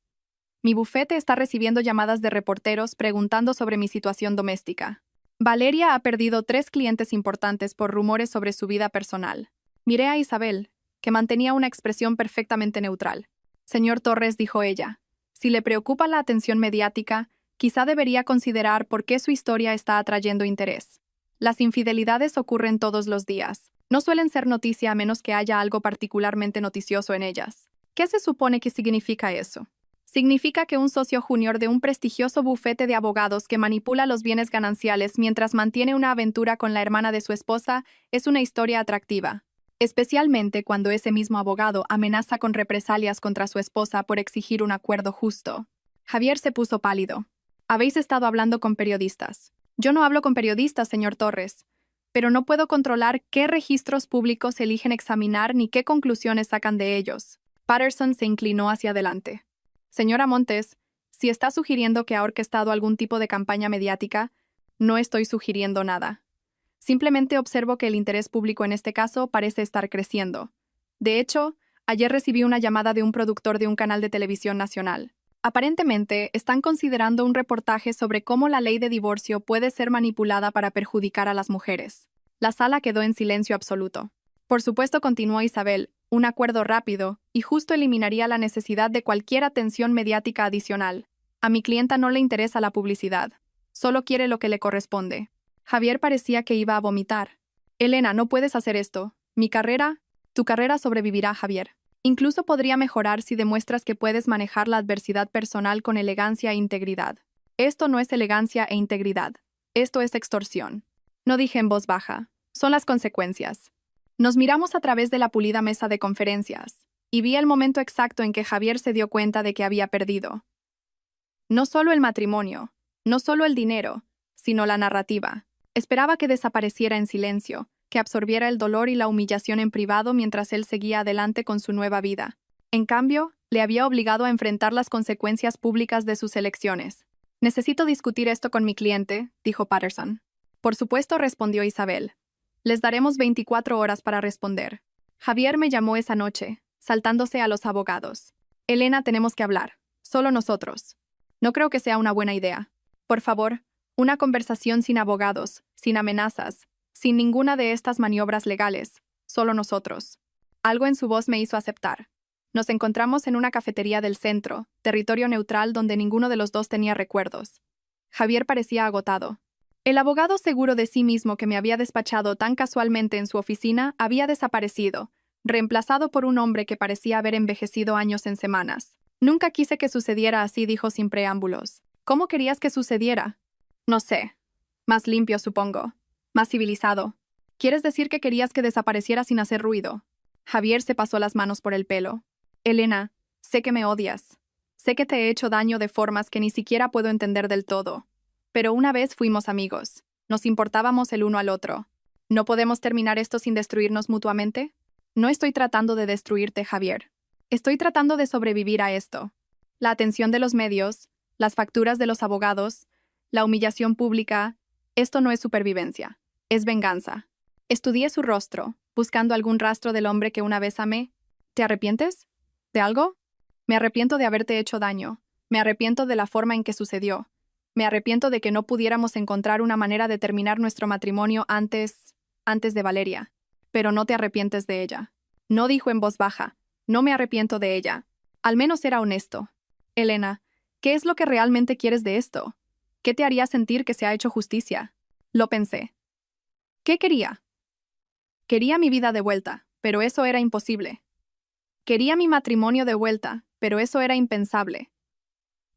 Mi bufete está recibiendo llamadas de reporteros preguntando sobre mi situación doméstica. Valeria ha perdido 3 clientes importantes por rumores sobre su vida personal. Miré a Isabel, que mantenía una expresión perfectamente neutral. Señor Torres, dijo ella, si le preocupa la atención mediática, quizá debería considerar por qué su historia está atrayendo interés. Las infidelidades ocurren todos los días. No suelen ser noticia a menos que haya algo particularmente noticioso en ellas. ¿Qué se supone que significa eso? Significa que un socio junior de un prestigioso bufete de abogados que manipula los bienes gananciales mientras mantiene una aventura con la hermana de su esposa es una historia atractiva, especialmente cuando ese mismo abogado amenaza con represalias contra su esposa por exigir un acuerdo justo. Javier se puso pálido. Habéis estado hablando con periodistas. Yo no hablo con periodistas, señor Torres, pero no puedo controlar qué registros públicos eligen examinar ni qué conclusiones sacan de ellos. Patterson se inclinó hacia adelante. Señora Montes, si está sugiriendo que ha orquestado algún tipo de campaña mediática, no estoy sugiriendo nada. Simplemente observo que el interés público en este caso parece estar creciendo. De hecho, ayer recibí una llamada de un productor de un canal de televisión nacional. Aparentemente, están considerando un reportaje sobre cómo la ley de divorcio puede ser manipulada para perjudicar a las mujeres. La sala quedó en silencio absoluto. Por supuesto, continuó Isabel, un acuerdo rápido y justo eliminaría la necesidad de cualquier atención mediática adicional. A mi clienta no le interesa la publicidad. Solo quiere lo que le corresponde. Javier parecía que iba a vomitar. Elena, no puedes hacer esto. Tu carrera sobrevivirá, Javier. Incluso podría mejorar si demuestras que puedes manejar la adversidad personal con elegancia e integridad. Esto no es elegancia e integridad. Esto es extorsión. No dije en voz baja. Son las consecuencias. Nos miramos a través de la pulida mesa de conferencias, y vi el momento exacto en que Javier se dio cuenta de que había perdido. No solo el matrimonio, no solo el dinero, sino la narrativa. Esperaba que desapareciera en silencio, que absorbiera el dolor y la humillación en privado mientras él seguía adelante con su nueva vida. En cambio, le había obligado a enfrentar las consecuencias públicas de sus elecciones. Necesito discutir esto con mi cliente, dijo Patterson. Por supuesto, respondió Isabel. Les daremos 24 horas para responder. Javier me llamó esa noche, saltándose a los abogados. Elena, tenemos que hablar. Solo nosotros. No creo que sea una buena idea. Por favor, una conversación sin abogados, sin amenazas, sin ninguna de estas maniobras legales. Solo nosotros. Algo en su voz me hizo aceptar. Nos encontramos en una cafetería del centro, territorio neutral donde ninguno de los dos tenía recuerdos. Javier parecía agotado. El abogado seguro de sí mismo que me había despachado tan casualmente en su oficina había desaparecido, reemplazado por un hombre que parecía haber envejecido años en semanas. Nunca quise que sucediera así, dijo sin preámbulos. ¿Cómo querías que sucediera? No sé. Más limpio, supongo. Más civilizado. ¿Quieres decir que querías que desapareciera sin hacer ruido? Javier se pasó las manos por el pelo. Elena, sé que me odias. Sé que te he hecho daño de formas que ni siquiera puedo entender del todo. Pero una vez fuimos amigos. Nos importábamos el uno al otro. ¿No podemos terminar esto sin destruirnos mutuamente? No estoy tratando de destruirte, Javier. Estoy tratando de sobrevivir a esto. La atención de los medios, las facturas de los abogados, la humillación pública, esto no es supervivencia, es venganza. Estudié su rostro, buscando algún rastro del hombre que una vez amé. ¿Te arrepientes? ¿De algo? Me arrepiento de haberte hecho daño. Me arrepiento de la forma en que sucedió. Me arrepiento de que no pudiéramos encontrar una manera de terminar nuestro matrimonio antes de Valeria. Pero no te arrepientes de ella. No dijo en voz baja. No me arrepiento de ella. Al menos era honesto. Elena, ¿qué es lo que realmente quieres de esto? ¿Qué te haría sentir que se ha hecho justicia? Lo pensé. ¿Qué quería? Quería mi vida de vuelta, pero eso era imposible. Quería mi matrimonio de vuelta, pero eso era impensable.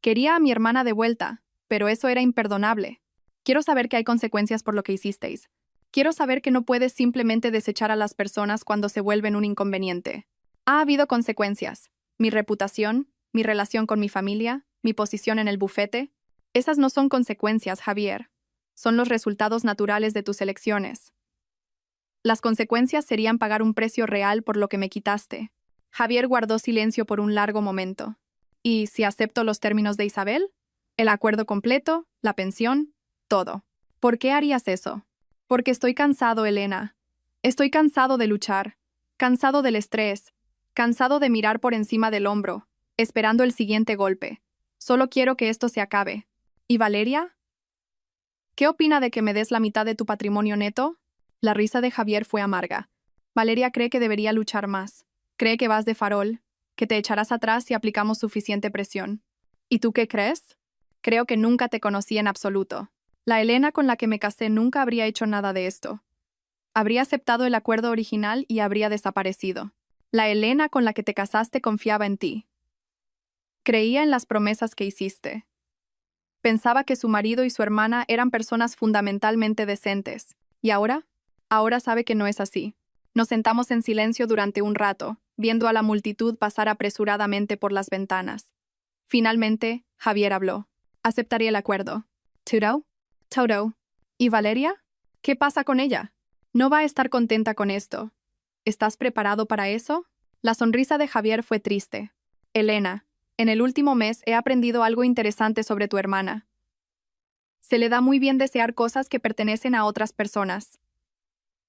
Quería a mi hermana de vuelta, pero eso era imperdonable. Quiero saber que hay consecuencias por lo que hicisteis. Quiero saber que no puedes simplemente desechar a las personas cuando se vuelven un inconveniente. Ha habido consecuencias. Mi reputación, mi relación con mi familia, mi posición en el bufete. Esas no son consecuencias, Javier. Son los resultados naturales de tus elecciones. Las consecuencias serían pagar un precio real por lo que me quitaste. Javier guardó silencio por un largo momento. ¿Y si acepto los términos de Isabel? El acuerdo completo, la pensión, todo. ¿Por qué harías eso? Porque estoy cansado, Elena. Estoy cansado de luchar, cansado del estrés, cansado de mirar por encima del hombro, esperando el siguiente golpe. Solo quiero que esto se acabe. ¿Y Valeria? ¿Qué opina de que me des la mitad de tu patrimonio neto? La risa de Javier fue amarga. Valeria cree que debería luchar más. Cree que vas de farol, que te echarás atrás si aplicamos suficiente presión. ¿Y tú qué crees? Creo que nunca te conocí en absoluto. La Elena con la que me casé nunca habría hecho nada de esto. Habría aceptado el acuerdo original y habría desaparecido. La Elena con la que te casaste confiaba en ti. Creía en las promesas que hiciste. Pensaba que su marido y su hermana eran personas fundamentalmente decentes. ¿Y ahora? Ahora sabe que no es así. Nos sentamos en silencio durante un rato, viendo a la multitud pasar apresuradamente por las ventanas. Finalmente, Javier habló. Aceptaría el acuerdo. ¿Todo? Todo. ¿Y Valeria? ¿Qué pasa con ella? No va a estar contenta con esto. ¿Estás preparado para eso? La sonrisa de Javier fue triste. Elena, en el último mes he aprendido algo interesante sobre tu hermana. Se le da muy bien desear cosas que pertenecen a otras personas.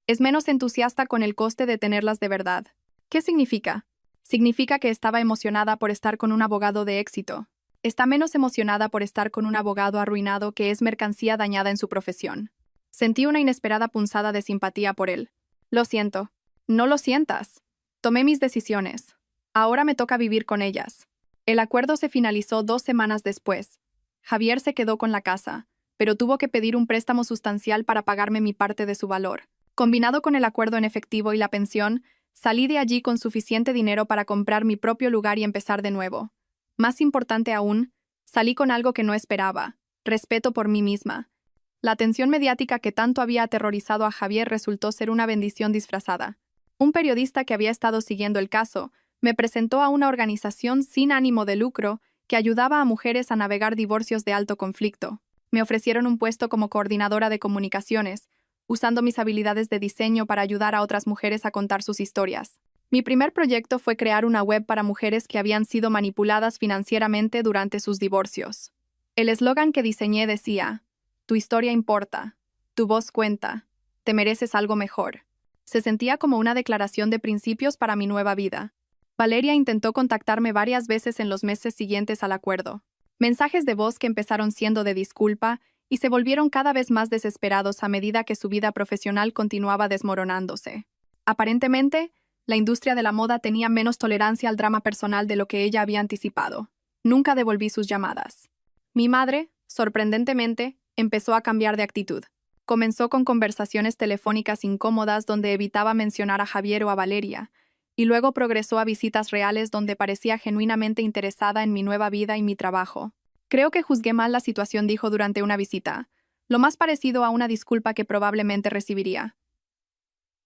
Es menos entusiasta con el coste de tenerlas de verdad. ¿Qué significa? Significa que estaba emocionada por estar con un abogado de éxito. Está menos emocionada por estar con un abogado arruinado que es mercancía dañada en su profesión. Sentí una inesperada punzada de simpatía por él. Lo siento. No lo sientas. Tomé mis decisiones. Ahora me toca vivir con ellas. El acuerdo se finalizó 2 semanas después. Javier se quedó con la casa, pero tuvo que pedir un préstamo sustancial para pagarme mi parte de su valor. Combinado con el acuerdo en efectivo y la pensión, salí de allí con suficiente dinero para comprar mi propio lugar y empezar de nuevo. Más importante aún, salí con algo que no esperaba: respeto por mí misma. La atención mediática que tanto había aterrorizado a Javier resultó ser una bendición disfrazada. Un periodista que había estado siguiendo el caso me presentó a una organización sin ánimo de lucro que ayudaba a mujeres a navegar divorcios de alto conflicto. Me ofrecieron un puesto como coordinadora de comunicaciones, usando mis habilidades de diseño para ayudar a otras mujeres a contar sus historias. Mi primer proyecto fue crear una web para mujeres que habían sido manipuladas financieramente durante sus divorcios. El eslogan que diseñé decía: "Tu historia importa, tu voz cuenta, te mereces algo mejor". Se sentía como una declaración de principios para mi nueva vida. Valeria intentó contactarme varias veces en los meses siguientes al acuerdo. Mensajes de voz que empezaron siendo de disculpa y se volvieron cada vez más desesperados a medida que su vida profesional continuaba desmoronándose. Aparentemente, la industria de la moda tenía menos tolerancia al drama personal de lo que ella había anticipado. Nunca devolví sus llamadas. Mi madre, sorprendentemente, Empezó a cambiar de actitud. Comenzó con conversaciones telefónicas incómodas donde evitaba mencionar a Javier o a Valeria, y luego progresó a visitas reales donde parecía genuinamente interesada en mi nueva vida y mi trabajo. Creo que juzgué mal la situación, dijo durante una visita, lo más parecido a una disculpa que probablemente recibiría.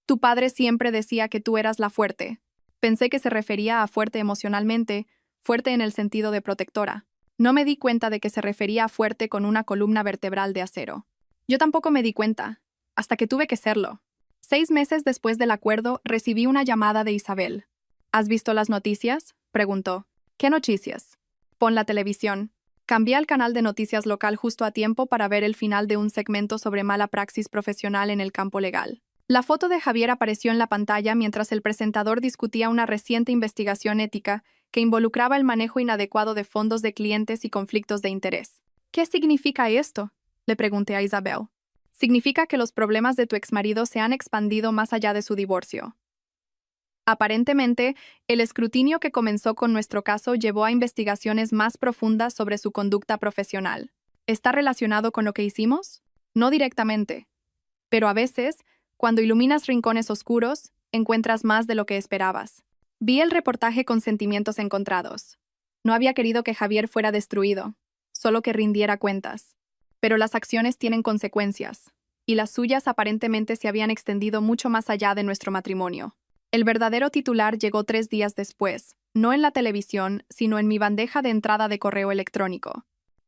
Tu padre siempre decía que tú eras la fuerte. Pensé que se refería a fuerte emocionalmente, fuerte en el sentido de protectora. No me di cuenta de que se refería a fuerte con una columna vertebral de acero. Yo tampoco me di cuenta, hasta que tuve que serlo. 6 meses después del acuerdo, recibí una llamada de Isabel. ¿Has visto las noticias?, preguntó. ¿Qué noticias? Pon la televisión. Cambié al canal de noticias local justo a tiempo para ver el final de un segmento sobre mala praxis profesional en el campo legal. La foto de Javier apareció en la pantalla mientras el presentador discutía una reciente investigación ética que involucraba el manejo inadecuado de fondos de clientes y conflictos de interés. ¿Qué significa esto?, le pregunté a Isabel. Significa que los problemas de tu exmarido se han expandido más allá de su divorcio. Aparentemente, el escrutinio que comenzó con nuestro caso llevó a investigaciones más profundas sobre su conducta profesional. ¿Está relacionado con lo que hicimos? No directamente. Pero a veces, cuando iluminas rincones oscuros, encuentras más de lo que esperabas. Vi el reportaje con sentimientos encontrados. No había querido que Javier fuera destruido, solo que rindiera cuentas. Pero las acciones tienen consecuencias, y las suyas aparentemente se habían extendido mucho más allá de nuestro matrimonio. El verdadero titular llegó 3 días después, no en la televisión, sino en mi bandeja de entrada de correo electrónico.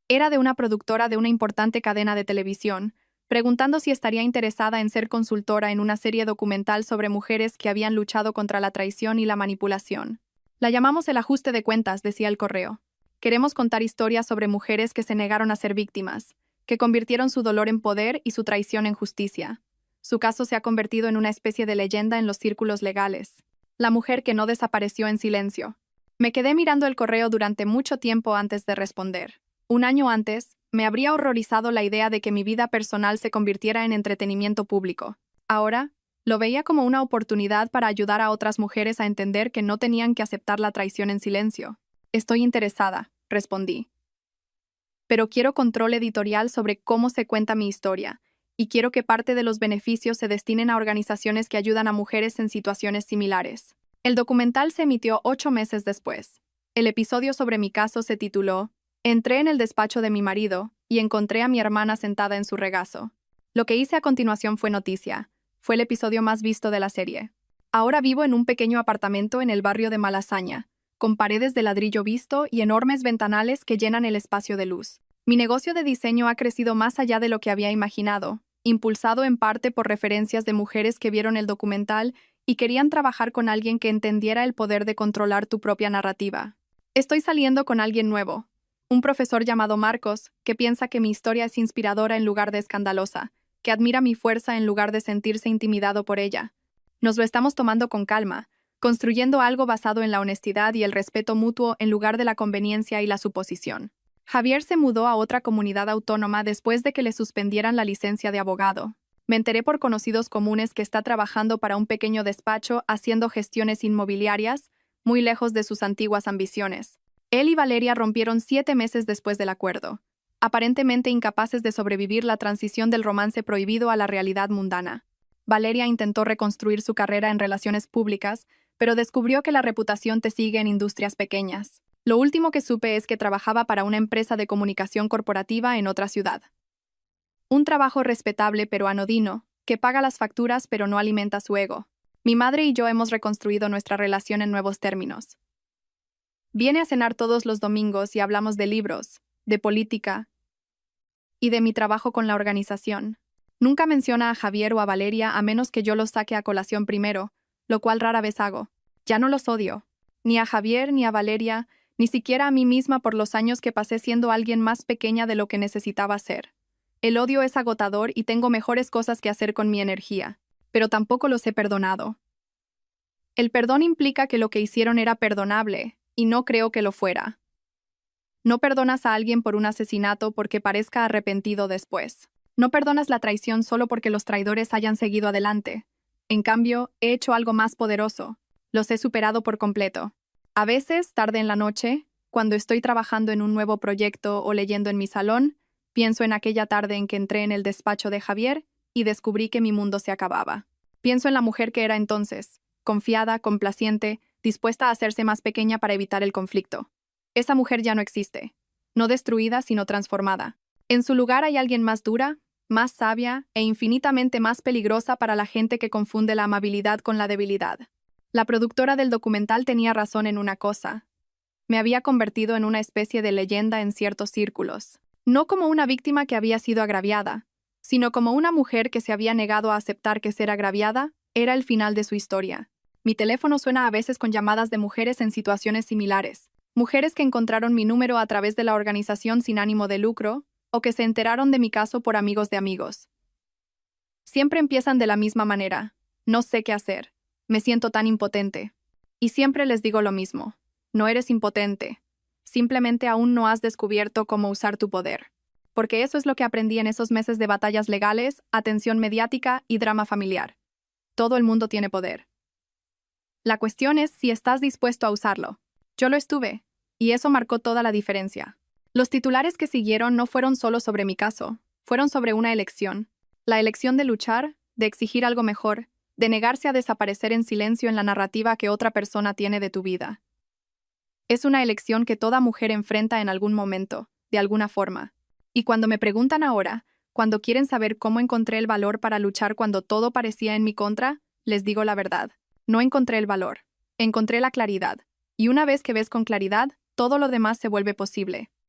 Era de una productora de una importante cadena de televisión, preguntando si estaría interesada en ser consultora en una serie documental sobre mujeres que habían luchado contra la traición y la manipulación. La llamamos el ajuste de cuentas, decía el correo. Queremos contar historias sobre mujeres que se negaron a ser víctimas, que convirtieron su dolor en poder y su traición en justicia. Su caso se ha convertido en una especie de leyenda en los círculos legales. La mujer que no desapareció en silencio. Me quedé mirando el correo durante mucho tiempo antes de responder. 1 año antes, me habría horrorizado la idea de que mi vida personal se convirtiera en entretenimiento público. Ahora, lo veía como una oportunidad para ayudar a otras mujeres a entender que no tenían que aceptar la traición en silencio. Estoy interesada, respondí. Pero quiero control editorial sobre cómo se cuenta mi historia, y quiero que parte de los beneficios se destinen a organizaciones que ayudan a mujeres en situaciones similares. El documental se emitió 8 meses después. El episodio sobre mi caso se tituló Entré en el despacho de mi marido y encontré a mi hermana sentada en su regazo. Lo que hice a continuación fue noticia. Fue el episodio más visto de la serie. Ahora vivo en un pequeño apartamento en el barrio de Malasaña, con paredes de ladrillo visto y enormes ventanales que llenan el espacio de luz. Mi negocio de diseño ha crecido más allá de lo que había imaginado, impulsado en parte por referencias de mujeres que vieron el documental y querían trabajar con alguien que entendiera el poder de controlar tu propia narrativa. Estoy saliendo con alguien nuevo, un profesor llamado Marcos, que piensa que mi historia es inspiradora en lugar de escandalosa, que admira mi fuerza en lugar de sentirse intimidado por ella. Nos lo estamos tomando con calma, construyendo algo basado en la honestidad y el respeto mutuo en lugar de la conveniencia y la suposición. Javier se mudó a otra comunidad autónoma después de que le suspendieran la licencia de abogado. Me enteré por conocidos comunes que está trabajando para un pequeño despacho haciendo gestiones inmobiliarias, muy lejos de sus antiguas ambiciones. Él y Valeria rompieron 7 meses después del acuerdo, aparentemente incapaces de sobrevivir la transición del romance prohibido a la realidad mundana. Valeria intentó reconstruir su carrera en relaciones públicas, pero descubrió que la reputación te sigue en industrias pequeñas. Lo último que supe es que trabajaba para una empresa de comunicación corporativa en otra ciudad. Un trabajo respetable pero anodino, que paga las facturas pero no alimenta su ego. Mi madre y yo hemos reconstruido nuestra relación en nuevos términos. Viene a cenar todos los domingos y hablamos de libros, de política y de mi trabajo con la organización. Nunca menciona a Javier o a Valeria a menos que yo los saque a colación primero, lo cual rara vez hago. Ya no los odio, ni a Javier ni a Valeria, ni siquiera a mí misma por los años que pasé siendo alguien más pequeña de lo que necesitaba ser. El odio es agotador y tengo mejores cosas que hacer con mi energía, pero tampoco los he perdonado. El perdón implica que lo que hicieron era perdonable, y no creo que lo fuera. No perdonas a alguien por un asesinato porque parezca arrepentido después. No perdonas la traición solo porque los traidores hayan seguido adelante. En cambio, he hecho algo más poderoso. Los he superado por completo. A veces, tarde en la noche, cuando estoy trabajando en un nuevo proyecto o leyendo en mi salón, Pienso en aquella tarde en que entré en el despacho de Javier y descubrí que mi mundo se acababa. Pienso en la mujer que era entonces, confiada, complaciente, dispuesta a hacerse más pequeña para evitar el conflicto. Esa mujer ya no existe. No destruida, sino transformada. En su lugar hay alguien más dura, más sabia e infinitamente más peligrosa para la gente que confunde la amabilidad con la debilidad. La productora del documental tenía razón en una cosa. Me había convertido en una especie de leyenda en ciertos círculos. No como una víctima que había sido agraviada, sino como una mujer que se había negado a aceptar que ser agraviada era el final de su historia. Mi teléfono suena a veces con llamadas de mujeres en situaciones similares. Mujeres que encontraron mi número a través de la organización sin ánimo de lucro, o que se enteraron de mi caso por amigos de amigos. Siempre empiezan de la misma manera. No sé qué hacer. Me siento tan impotente. Y siempre les digo lo mismo. No eres impotente. Simplemente aún no has descubierto cómo usar tu poder. Porque eso es lo que aprendí en esos meses de batallas legales, atención mediática y drama familiar. Todo el mundo tiene poder. La cuestión es si estás dispuesto a usarlo. Yo lo estuve, y eso marcó toda la diferencia. Los titulares que siguieron no fueron solo sobre mi caso, fueron sobre una elección. La elección de luchar, de exigir algo mejor, de negarse a desaparecer en silencio en la narrativa que otra persona tiene de tu vida. Es una elección que toda mujer enfrenta en algún momento, de alguna forma. Y cuando me preguntan ahora, cuando quieren saber cómo encontré el valor para luchar cuando todo parecía en mi contra, les digo la verdad. No encontré el valor. Encontré la claridad. Y una vez que ves con claridad, todo lo demás se vuelve posible.